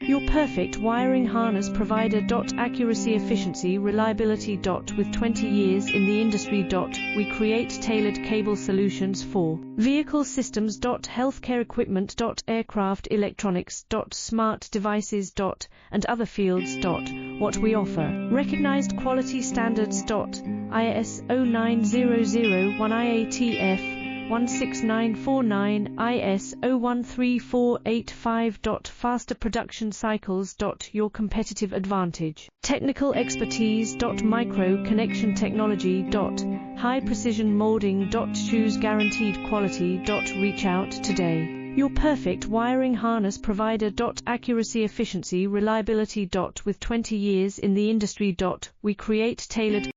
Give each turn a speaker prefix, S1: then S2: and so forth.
S1: Your perfect wiring harness provider. Accuracy, efficiency, reliability. With 20 years in the industry. We create tailored cable solutions for vehicle systems. Healthcare equipment. Aircraft electronics. Smart devices. And other fields. What we offer: recognized quality standards. ISO 9001 IATF 16949, ISO 13485. Faster production cycles. Your competitive advantage. Technical expertise. Micro connection technology. High precision molding. Choose guaranteed quality. Reach out today. Your perfect wiring harness provider. Accuracy, efficiency, reliability. With 20 years in the industry. We create tailored